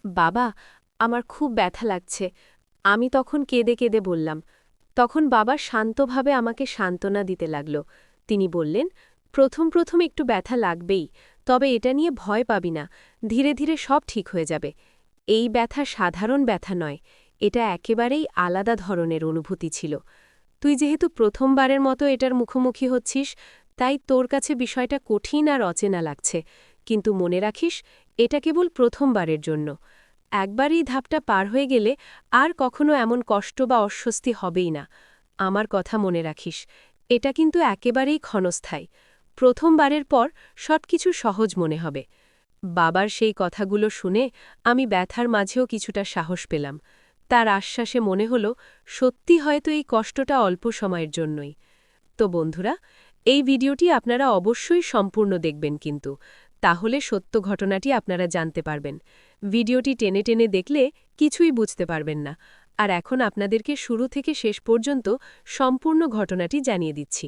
বাবা, আমার খুব ব্যথা লাগছে। আমি তখন কেঁদে কেঁদে বললাম। তখন বাবা শান্তভাবে আমাকে সান্ত্বনা দিতে লাগল। তিনি বললেন, প্রথম প্রথম একটু ব্যথা লাগবেই, তবে এটা নিয়ে ভয় পাবি না, ধীরে ধীরে সব ঠিক হয়ে যাবে। এই ব্যথা সাধারণ ব্যথা নয়, এটা একেবারেই আলাদা ধরনের অনুভূতি ছিল। তুই যেহেতু প্রথমবারের মতো এটার মুখোমুখি হচ্ছিস, তাই তোর কাছে বিষয়টা কঠিন আর অচেনা লাগছে। কিন্তু মনে রাখিস, এটা কেবল প্রথমবারের জন্য। একবার এই ধাপটা পার হয়ে গেলে আর কখনো এমন কষ্ট বা অস্বস্তি হবেই না। আমার কথা মনে রাখিস, এটা কিন্তু একেবারেই ক্ষণস্থায়ী। প্রথমবারের পর সবকিছু সহজ মনে হবে। বাবার সেই কথাগুলো শুনে আমি ব্যথার মাঝেও কিছুটা সাহস পেলাম। তার আশ্বাসে মনে হল, সত্যি হয়তো এই কষ্টটা অল্প সময়ের জন্যই। তো বন্ধুরা, এই ভিডিওটি আপনারা অবশ্যই সম্পূর্ণ দেখবেন কিন্তু, তাহলে সত্য ঘটনাটি আপনারা জানতে পারবেন। ভিডিওটি টেনে টেনে দেখলে কিছুই বুঝতে পারবেন না। আর এখন আপনাদেরকে শুরু থেকে শেষ পর্যন্ত সম্পূর্ণ ঘটনাটি জানিয়ে দিচ্ছি।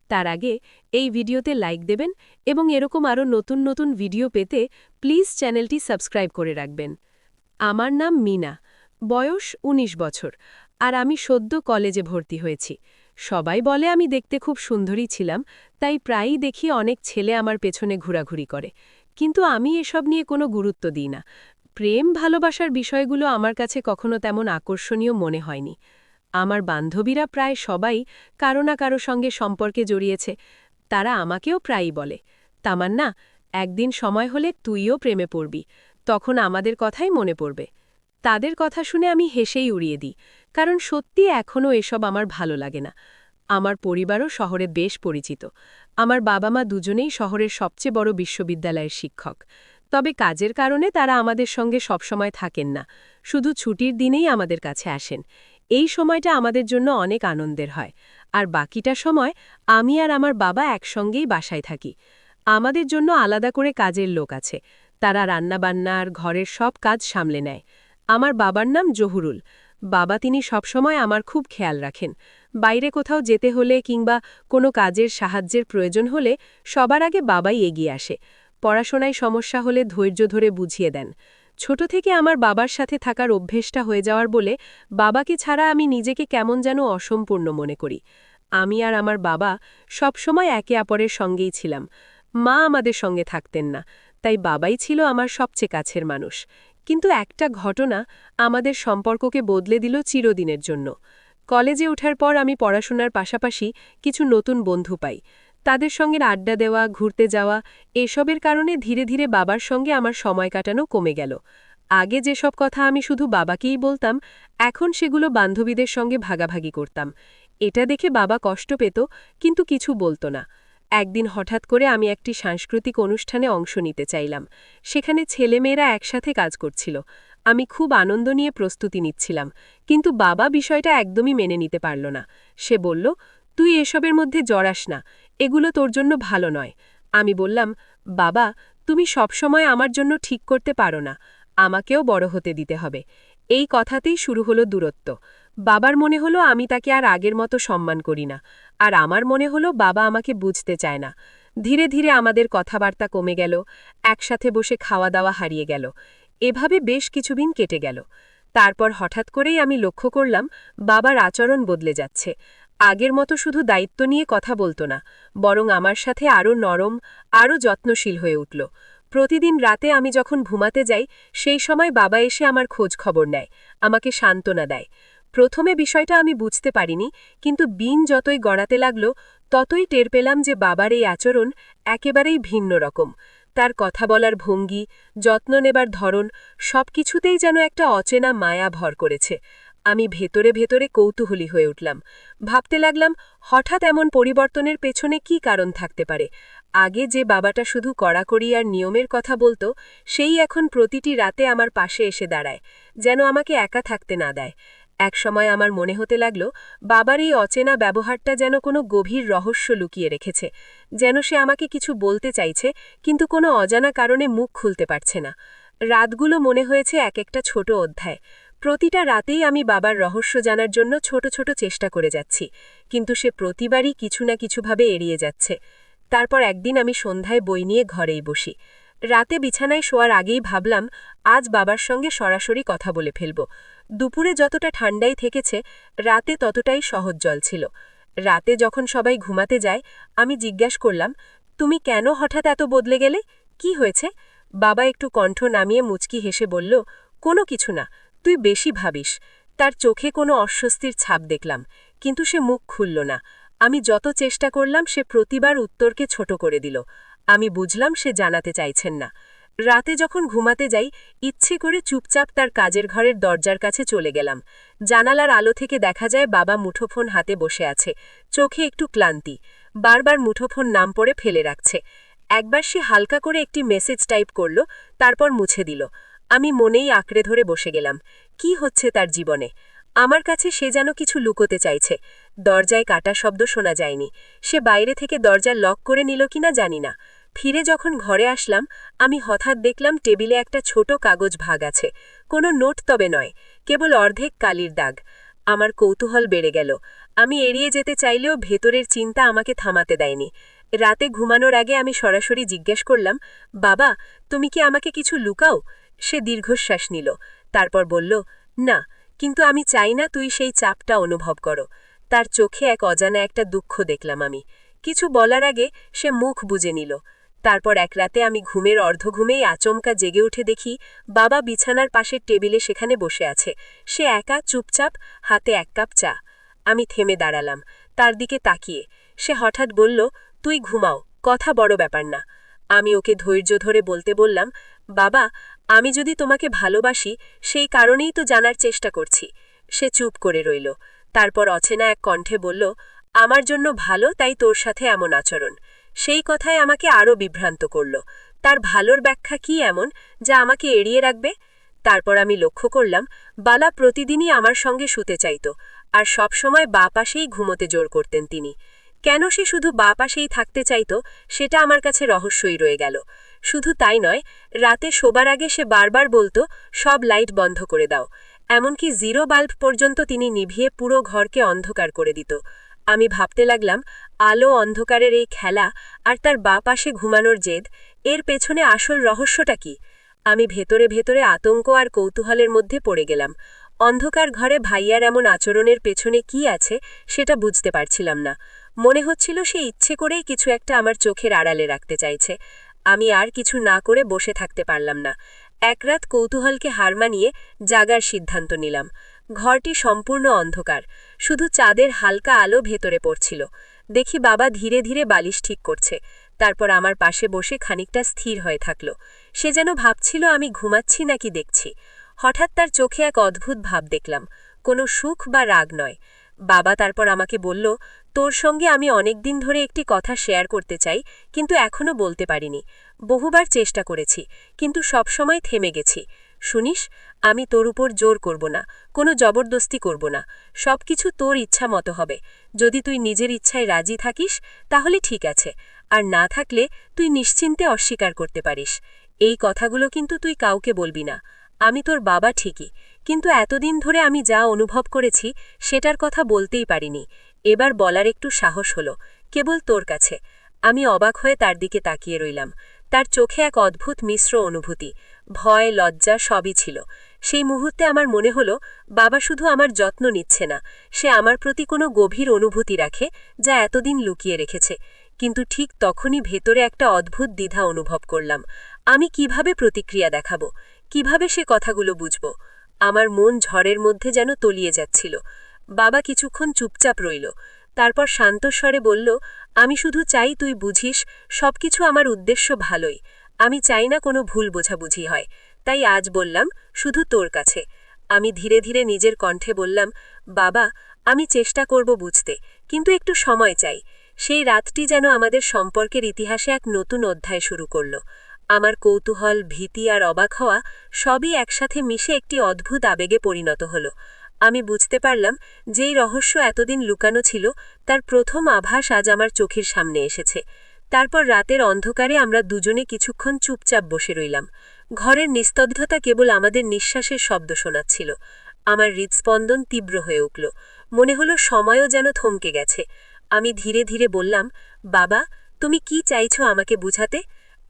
তার আগে এই ভিডিওতে লাইক দেবেন এবং এরকম আরও নতুন নতুন ভিডিও পেতে প্লিজ চ্যানেলটি সাবস্ক্রাইব করে রাখবেন। আমার নাম মিনা, বয়স ১৯ বছর, আর আমি সদ্য কলেজে ভর্তি হয়েছি। সবাই বলে আমি দেখতে খুব সুন্দরী ছিলাম, তাই প্রায়ই দেখি অনেক ছেলে আমার পেছনে ঘোরাঘুরি করে। কিন্তু আমি এসব নিয়ে কোনো গুরুত্ব দিই না। প্রেম ভালোবাসার বিষয়গুলো আমার কাছে কখনো তেমন আকর্ষণীয় মনে হয়নি। আমার বান্ধবীরা প্রায় সবাই কারো না কারো সঙ্গে সম্পর্কে জড়িয়েছে। তারা আমাকেও প্রায়ই বলে, তামান্না, একদিন সময় হলে তুইও প্রেমে পড়বি, তখন আমাদের কথাই মনে পড়বে। তাদের কথা শুনে আমি হেসেই উড়িয়ে দিই, কারণ সত্যি এখনও এসব আমার ভালো লাগে না। আমার পরিবারও শহরে বেশ পরিচিত। আমার বাবা মা দুজনেই শহরের সবচেয়ে বড় বিশ্ববিদ্যালয়ের শিক্ষক। তবে কাজের কারণে তারা আমাদের সঙ্গে সবসময় থাকেন না, শুধু ছুটির দিনেই আমাদের কাছে আসেন। এই সময়টা আমাদের জন্য অনেক আনন্দের হয়। আর বাকিটা সময় আমি আর আমার বাবা একসঙ্গেই বাসায় থাকি। আমাদের জন্য আলাদা করে কাজের লোক আছে, তারা রান্নাবান্না আর ঘরের সব কাজ সামলে নেয়। আমার বাবার নাম জহুরুল। বাবা তিনি সবসময় আমার খুব খেয়াল রাখেন। বাইরে কোথাও যেতে হলে কিংবা কোনো কাজের সাহায্যের প্রয়োজন হলে সবার আগে বাবাই এগিয়ে আসে। পড়াশোনায় সমস্যা হলে ধৈর্য ধরে বুঝিয়ে দেন। ছোট থেকে আমার বাবার সাথে থাকার অভ্যেসটা হয়ে যাওয়ার বলে বাবাকে ছাড়া আমি নিজেকে কেমন যেন অসম্পূর্ণ মনে করি। আমি আর আমার বাবা সবসময় একে অপরের সঙ্গেই ছিলাম। মা আমাদের সঙ্গে থাকতেন না, তাই বাবাই ছিল আমার সবচেয়ে কাছের মানুষ। কিন্তু একটা ঘটনা আমাদের সম্পর্ককে বদলে দিল চিরদিনের জন্য। কলেজে ওঠার পর আমি পড়াশোনার পাশাপাশি কিছু নতুন বন্ধু পাই। তাদের সঙ্গে আড্ডা দেওয়া, ঘুরতে যাওয়া, এসবের কারণে ধীরে ধীরে বাবার সঙ্গে আমার সময় কাটানো কমে গেল। আগে যেসব কথা আমি শুধু বাবাকেই বলতাম, এখন সেগুলো বান্ধবীদের সঙ্গে ভাগাভাগি করতাম। এটা দেখে বাবা কষ্ট পেত, কিন্তু কিছু বলতো না। একদিন হঠাৎ করে আমি একটি সাংস্কৃতিক অনুষ্ঠানে অংশ নিতে চাইলাম। সেখানে ছেলেমেয়েরা একসাথে কাজ করছিল। আমি খুব আনন্দ নিয়ে প্রস্তুতি নিচ্ছিলাম, কিন্তু বাবা বিষয়টা একদমই মেনে নিতে পারল না। সে বলল, তুই এসবের মধ্যে জড়াস না, এগুলো তোর জন্য ভালো নয়। আমি বললাম, বাবা, তুমি সবসময় আমার জন্য ঠিক করতে পারো না, আমাকেও বড় হতে দিতে হবে। এই কথাতেই শুরু হলো দূরত্ব। বাবার মনে হলো আমি তাকে আর আগের মতো সম্মান করি না, আর আমার মনে হলো বাবা আমাকে বুঝতে চায় না। ধীরে ধীরে আমাদের কথাবার্তা কমে গেল, একসাথে বসে খাওয়া দাওয়া হারিয়ে গেল। এভাবে বেশ কিছুদিন কেটে গেল। তারপর হঠাৎ করেই আমি লক্ষ্য করলাম বাবার আচরণ বদলে যাচ্ছে। আগের মতো শুধু দায়িত্ব নিয়ে কথা বলতো না, বরং আমার সাথে আরও নরম, আরও যত্নশীল হয়ে উঠল। প্রতিদিন রাতে আমি যখন ঘুমাতে যাই, সেই সময় বাবা এসে আমার খোঁজ খবর নেয়, আমাকে সান্ত্বনা দেয়। প্রথমে বিষয়টা আমি বুঝতে পারিনি, কিন্তু দিন যতই গড়াতে লাগল, ততই টের পেলাম যে বাবার এই আচরণ একেবারেই ভিন্ন রকম। তার কথা বলার ভঙ্গি, যত্ন নেবার ধরন, সবকিছুতেই যেন একটা অচেনা মায়া ভর করেছে। আমি ভেতরে ভেতরে কৌতূহলী হয়ে উঠলাম। ভাবতে লাগলাম, হঠাৎ এমন পরিবর্তনের পেছনে কী কারণ থাকতে পারে। আগে যে বাবাটা শুধু কড়াকড়ি আর নিয়মের কথা বলতো, সেই এখন প্রতিটি রাতে আমার পাশে এসে দাঁড়ায়, যেন আমাকে একা থাকতে না দেয়। একসময় আমার মনে হতে লাগল, বাবার এই অচেনা ব্যবহারটা যেন কোনো গভীর রহস্য লুকিয়ে রেখেছে, যেন সে আমাকে কিছু বলতে চাইছে, কিন্তু কোনো অজানা কারণে মুখ খুলতে পারছে না। রাতগুলো মনে হয়েছে এক একটা ছোট অধ্যায়। প্রতিটা রাতেই আমি বাবার রহস্য জানার জন্য ছোট ছোট চেষ্টা করে যাচ্ছি, কিন্তু সে প্রতিবারই কিছু না কিছুভাবে এড়িয়ে যাচ্ছে। তারপর একদিন আমি সন্ধ্যায় বই নিয়ে ঘরেই বসি। রাতে বিছানায় শোয়ার আগেই ভাবলাম আজ বাবার সঙ্গে সরাসরি কথা বলে ফেলব। দুপুরে যতটা ঠান্ডাই থেকেছে, রাতে ততটাই সহজ জল ছিল। রাতে যখন সবাই ঘুমাতে যায়, আমি জিজ্ঞাসা করলাম, তুমি কেন হঠাৎ এত বদলে গেলে? কি হয়েছে? বাবা একটু কণ্ঠ নামিয়ে মুচকি হেসে বলল, কোনো কিছু না, তুই বেশি ভাবিস। তার চোখে কোনো অস্বস্তির ছাপ দেখলাম, কিন্তু সে মুখ খুলল না। আমি যত চেষ্টা করলাম সে প্রতিবার উত্তরকে ছোট করে দিল। আমি বুঝলাম সে জানাতে চাইছেন না। রাতে যখন ঘুমাতে যাই, ইচ্ছে করে চুপচাপ তার কাজের ঘরের দরজার কাছে চলে গেলাম। জানালার আলো থেকে দেখা যায় বাবা মুঠোফোন হাতে বসে আছে, চোখে একটু ক্লান্তি। বারবার মুঠোফোন নাম পড়ে ফেলে রাখছে। একবার সে হালকা করে একটি মেসেজ টাইপ করল, তারপর মুছে দিল। আমি মনেই আঁকড়ে ধরে বসে গেলাম। কি হচ্ছে তার জীবনে? আমার কাছে সে যেন কিছু লুকোতে চাইছে। দরজায় কাটা শব্দ শোনা যায়নি। সে বাইরে থেকে দরজা লক করে নিল কিনা জানি না। ফিরে যখন ঘরে আসলাম, আমি হঠাৎ দেখলাম টেবিলে একটা ছোট কাগজ ভাগ আছে। কোনো নোট তবে নয়, কেবল অর্ধেক কালির দাগ। আমার কৌতূহল বেড়ে গেল। আমি এড়িয়ে যেতে চাইলেও ভেতরের চিন্তা আমাকে থামাতে দেয়নি। রাতে ঘুমানোর আগে আমি সরাসরি জিজ্ঞেস করলাম, বাবা, তুমি কি আমাকে কিছু লুকাও? সে দীর্ঘশ্বাস নিল, তারপর বলল, না, কিন্তু আমি চাই না তুই সেই চাপটা অনুভব করো। তার চোখে এক অজানা একটা দুঃখ দেখলাম আমি। কিছু বলার আগে সে মুখ বুজে নিল। তারপর এক রাতে আমি ঘুমের অর্ধঘুমেই আচমকা জেগে উঠে দেখি বাবা বিছানার পাশের টেবিলে সেখানে বসে আছে। সে একা, চুপচাপ, হাতে এক কাপ চা। আমি থেমে দাঁড়ালাম, তার দিকে তাকিয়ে। সে হঠাৎ বলল, তুই ঘুমাও, কথা বড় ব্যাপার না। আমি ওকে ধৈর্য ধরে বলতে বললাম, বাবা, আমি যদি তোমাকে ভালোবাসি, সেই কারণেই তো জানার চেষ্টা করছি। সে চুপ করে রইল। তারপর অচেনা এক কণ্ঠে বলল, আমার জন্য ভালো, তাই তোর সাথে এমন আচরণ। সেই কথায় আমাকে আরও বিভ্রান্ত করল। তার ভালোর ব্যাখ্যা কি এমন যা আমাকে এড়িয়ে রাখবে? তারপর আমি লক্ষ্য করলাম, বালা প্রতিদিনই আমার সঙ্গে শুতে চাইত, আর সবসময় বাঁ পাশেই ঘুমোতে জোর করতেন তিনি। কেন সে শুধু বাঁ পাশেই থাকতে চাইত, সেটা আমার কাছে রহস্যই রয়ে গেল। শুধু তাই নয়, রাতে শোবার আগে সে বারবার বলতো, সব লাইট বন্ধ করে দাও। এমনকি জিরো বাল্ব পর্যন্ত তিনি নিভিয়ে পুরো ঘরকে অন্ধকার করে দিত। আমি ভাবতে লাগলাম, আলো অন্ধকারের এই খেলা আর তার বাঁ পাশে ঘুমানোর জেদ, এর পেছনে আসল রহস্যটা কি? আমি ভেতরে ভেতরে আতঙ্ক আর কৌতূহলের মধ্যে পড়ে গেলাম। অন্ধকার ঘরে ভাইয়ার এমন আচরণের পেছনে কি আছে সেটা বুঝতে পারছিলাম না। মনে হচ্ছিল সে ইচ্ছে করেই কিছু একটা আমার চোখের আড়ালে রাখতে চাইছে। আমি আর কিছু না করে বসে থাকতে পারলাম না। এক রাত কৌতূহলকে হার মানিয়ে জাগার সিদ্ধান্ত নিলাম। ঘরটি সম্পূর্ণ অন্ধকার, শুধু চাঁদের হালকা আলো ভেতরে পড়ছিল। দেখি বাবা ধীরে ধীরে বালিশ ঠিক করছে। তারপর আমার পাশে বসে খানিকটা স্থির হয়ে থাকল। সে যেন ভাবছিল আমি ঘুমাচ্ছি নাকি দেখছি। হঠাৎ তার চোখে এক অদ্ভুত ভাব দেখলাম, কোনো সুখ বা রাগ নয়। বাবা তারপর আমাকে বলল, তোর সঙ্গে আমি অনেকদিন ধরে একটি কথা শেয়ার করতে চাই, কিন্তু এখনো বলতে পারিনি। বহুবার চেষ্টা করেছি, কিন্তু সবসময় থেমে গেছি। শুনিস, আমি তোর উপর জোর করব না, কোনো জবরদস্তি করব না। সবকিছু তোর ইচ্ছা মতো হবে। যদি তুই নিজের ইচ্ছায় রাজি থাকিস, তাহলে ঠিক আছে, আর না থাকলে তুই নিশ্চিন্তে অস্বীকার করতে পারিস। এই কথাগুলো কিন্তু তুই কাউকে বলবি না। আমি তোর বাবা ঠিকই, কিন্তু এতদিন ধরে আমি যা অনুভব করেছি সেটার কথা বলতেই পারিনি। এবার বলার একটু সাহস হলো, কেবল তোর কাছে। আমি অবাক হয়ে তার দিকে তাকিয়ে রইলাম। তার চোখে এক অদ্ভুত মিশ্র অনুভূতি, ভয়, লজ্জা সবই ছিল। সেই মুহূর্তে আমার মনে হলো, বাবা শুধু আমার যত্ন নিচ্ছে না, সে আমার প্রতি কোনো গভীর অনুভূতি রাখে, যা এতদিন লুকিয়ে রেখেছে। কিন্তু ঠিক তখনই ভেতরে একটা অদ্ভুত দ্বিধা অনুভব করলাম। আমি কিভাবে প্রতিক্রিয়া দেখাবো? কিভাবে সে কথাগুলো বুঝব? আমার মন ঝড়ের মধ্যে যেন তলিয়ে যাচ্ছিল। বাবা কিছুক্ষণ চুপচাপ রইল। তারপর শান্ত স্বরে বলল, আমি শুধু চাই তুই বুঝিস, সবকিছু আমার উদ্দেশ্য ভালোই। আমি চাই না কোনো ভুল বোঝাবুঝি হয়। তাই আজ বললাম, শুধু তোর কাছে। আমি ধীরে ধীরে নিজের কণ্ঠে বললাম, বাবা, আমি চেষ্টা করব বুঝতে, কিন্তু একটু সময় চাই। সেই রাতটি যেন আমাদের সম্পর্কের ইতিহাসে এক নতুন অধ্যায় শুরু করল। আমার কৌতূহল, ভীতি আর অবাক হওয়া সবই একসাথে মিশে একটি অদ্ভুত আবেগে পরিণত হল। আমি বুঝতে পারলাম, যেই রহস্য এতদিন লুকানো ছিল তার প্রথম আভাস আজ আমার চোখের সামনে এসেছে। তারপর রাতের অন্ধকারে আমরা দুজনে কিছুক্ষণ চুপচাপ বসে রইলাম। ঘরের নিস্তব্ধতা কেবল আমাদের নিঃশ্বাসের শব্দ শোনাচ্ছিল। আমার হৃদস্পন্দন তীব্র হয়ে উঠল। মনে হলো সময়ও যেন থমকে গেছে। আমি ধীরে ধীরে বললাম, বাবা, তুমি কি চাইছো আমাকে বুঝাতে?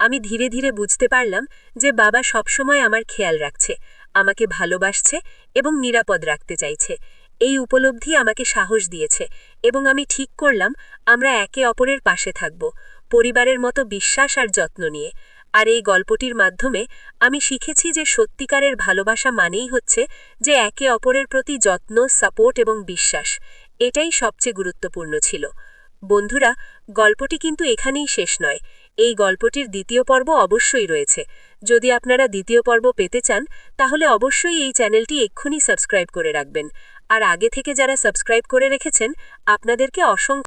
আমি ধীরে ধীরে বুঝতে পারলাম যে বাবা সবসময় আমার খেয়াল রাখছে, আমাকে ভালোবাসছে এবং নিরাপদ রাখতে চাইছে। এই উপলব্ধি আমাকে সাহস দিয়েছে এবং আমি ঠিক করলাম আমরা একে অপরের পাশে থাকব, পরিবারের মতো বিশ্বাস আর যত্ন নিয়ে। আর এই গল্পটির মাধ্যমে আমি শিখেছি যে সত্যিকারের ভালোবাসা মানেই হচ্ছে যে একে অপরের প্রতি যত্ন, সাপোর্ট এবং বিশ্বাস। এটাই সবচেয়ে গুরুত্বপূর্ণ ছিল। বন্ধুরা, গল্পটি কিন্তু এখানেই শেষ নয়। এই গল্পটির দ্বিতীয় পর্ব অবশ্যই রয়েছে। যদি আপনারা দ্বিতীয় পর্ব পেতে চান তাহলে অবশ্যই এই চ্যানেলটি এক্ষুনি সাবস্ক্রাইব করে রাখবেন। আর আগে থেকে যারা সাবস্ক্রাইব করে রেখেছেন আপনাদেরকে অসংখ্য